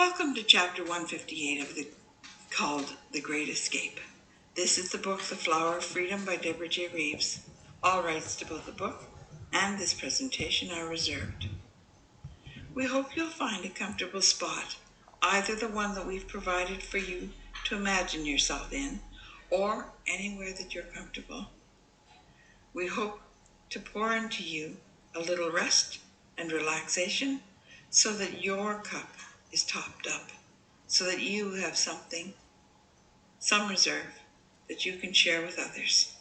Welcome to chapter 158 of called The Great Escape. This is the book The Flower of Freedom by Deborah J. Reeves. All rights to both the book and this presentation are reserved. We hope you'll find a comfortable spot, either the one that we've provided for you to imagine yourself in, or anywhere that you're comfortable. We hope to pour into you a little rest and relaxation so that your cup is topped up, so that you have some reserve that you can share with others,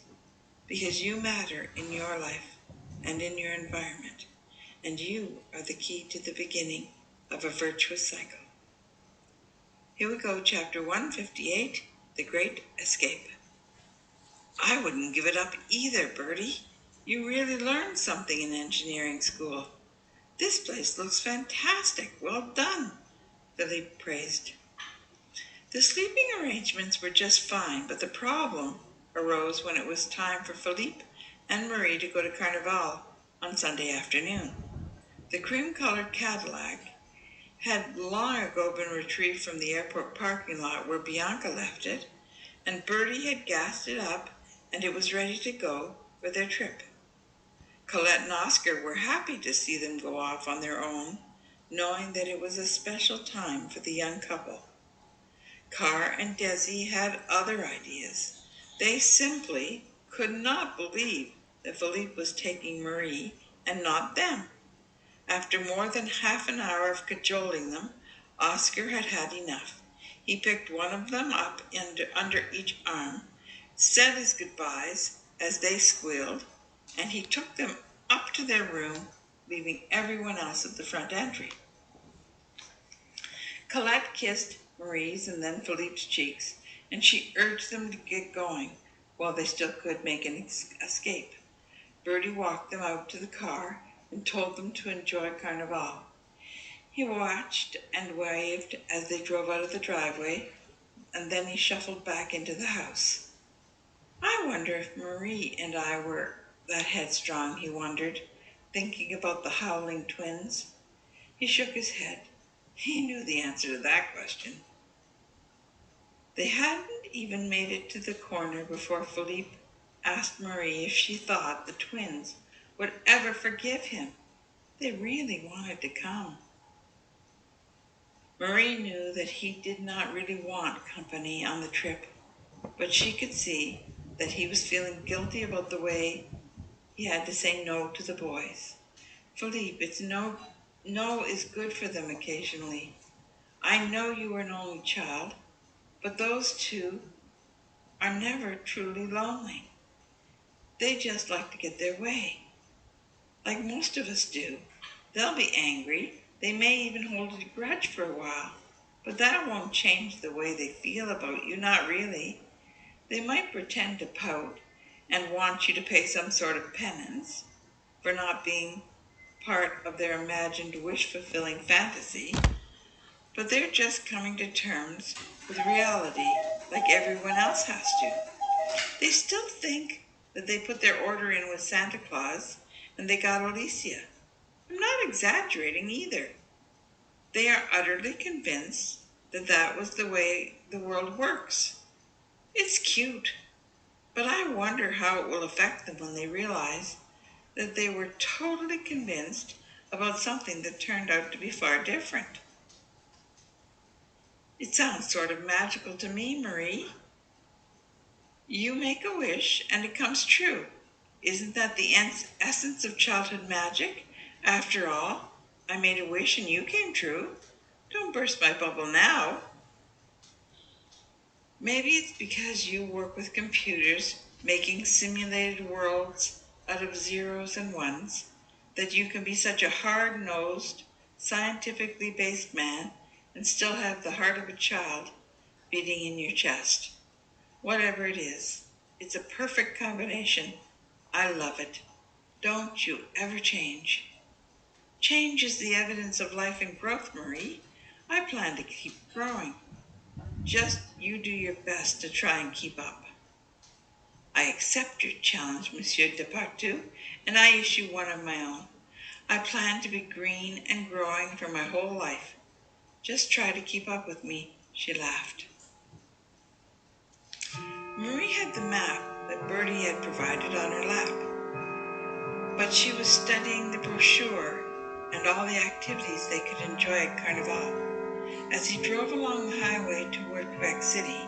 because you matter in your life and in your environment, and you are the key to the beginning of a virtuous cycle. Here we go, chapter 158, The Great Escape. I wouldn't give it up either, Bertie. You really learned something in engineering school. This place looks fantastic. Well done, Philippe praised. The sleeping arrangements were just fine, but the problem arose when it was time for Philippe and Marie to go to Carnival on Sunday afternoon. The cream-colored Cadillac had long ago been retrieved from the airport parking lot where Bianca left it, and Bertie had gassed it up, and it was ready to go for their trip. Colette and Oscar were happy to see them go off on their own, knowing that it was a special time for the young couple. Carr and Desi had other ideas. They simply could not believe that Philippe was taking Marie and not them. After more than half an hour of cajoling them, Oscar had had enough. He picked one of them up under each arm, said his goodbyes as they squealed, and he took them up to their room, leaving everyone else at the front entry. Colette kissed Marie's and then Philippe's cheeks, and she urged them to get going while they still could make an escape. Bertie walked them out to the car and told them to enjoy Carnival. He watched and waved as they drove out of the driveway, and then he shuffled back into the house. I wonder if Marie and I were that headstrong, he wondered, thinking about the howling twins. He shook his head. He knew the answer to that question. They hadn't even made it to the corner before Philippe asked Marie if she thought the twins would ever forgive him. They really wanted to come. Marie knew that he did not really want company on the trip, but she could see that he was feeling guilty about the way he had to say no to the boys. Philippe, it's no is good for them occasionally. I know you are an only child, but those two are never truly lonely. They just like to get their way, like most of us do. They'll be angry. They may even hold a grudge for a while, but that won't change the way they feel about you, not really. They might pretend to pout and want you to pay some sort of penance for not being part of their imagined wish-fulfilling fantasy, but they're just coming to terms with reality like everyone else has to. They still think that they put their order in with Santa Claus and they got Alicia. I'm not exaggerating either. They are utterly convinced that that was the way the world works. It's cute, but I wonder how it will affect them when they realize that they were totally convinced about something that turned out to be far different. It sounds sort of magical to me, Marie. You make a wish and it comes true. Isn't that the essence of childhood magic? After all, I made a wish and you came true. Don't burst my bubble now. Maybe it's because you work with computers, making simulated worlds out of zeros and ones, that you can be such a hard-nosed, scientifically based man and still have the heart of a child beating in your chest. Whatever it is, it's a perfect combination. I love it. Don't you ever change. Change is the evidence of life and growth, Marie. I plan to keep growing. Just you do your best to try and keep up. I accept your challenge, Monsieur Depardieu, and I issue one of my own. I plan to be green and growing for my whole life. Just try to keep up with me, she laughed. Marie had the map that Bertie had provided on her lap, but she was studying the brochure and all the activities they could enjoy at Carnival. As he drove along the highway toward Quebec City,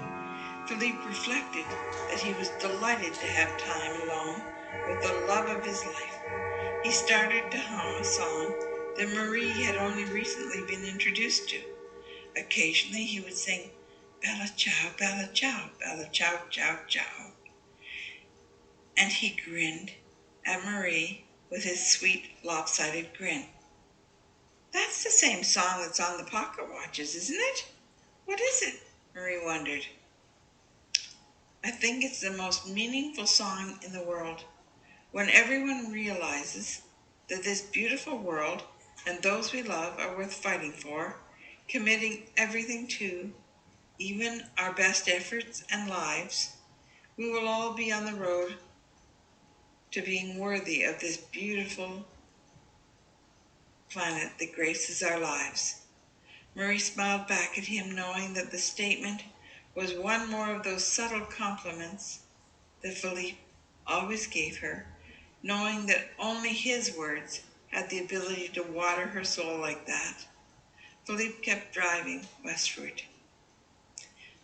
Philippe reflected that he was delighted to have time alone with the love of his life. He started to hum a song that Marie had only recently been introduced to. Occasionally he would sing, Bella ciao, bella ciao, bella ciao, ciao, ciao. And he grinned at Marie with his sweet, lopsided grin. That's the same song that's on the pocket watches, isn't it? What is it? Marie wondered. I think it's the most meaningful song in the world. When everyone realizes that this beautiful world and those we love are worth fighting for, committing everything to, even our best efforts and lives, we will all be on the road to being worthy of this beautiful planet that graces our lives. Marie smiled back at him, knowing that the statement was one more of those subtle compliments that Philippe always gave her, knowing that only his words had the ability to water her soul like that. Philippe kept driving westward.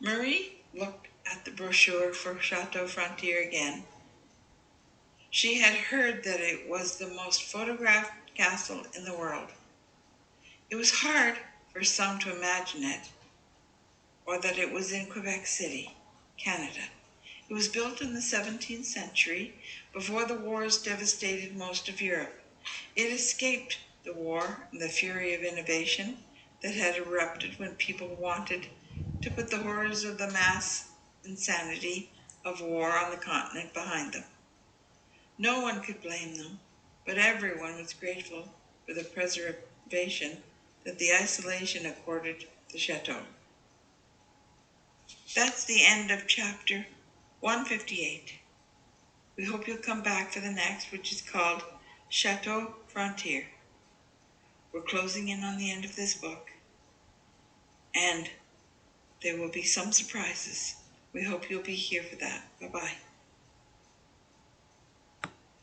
Marie looked at the brochure for Chateau Frontier again. She had heard that it was the most photographed castle in the world. It was hard for some to imagine it, or that it was in Quebec City, Canada. It was built in the 17th century, before the wars devastated most of Europe. It escaped the war and the fury of innovation that had erupted when people wanted to put the horrors of the mass insanity of war on the continent behind them. No one could blame them, but everyone was grateful for the preservation that the isolation accorded the chateau. That's the end of chapter 158. We hope you'll come back for the next, which is called Chateau Frontier. We're closing in on the end of this book, and there will be some surprises. We hope you'll be here for that. Bye-bye.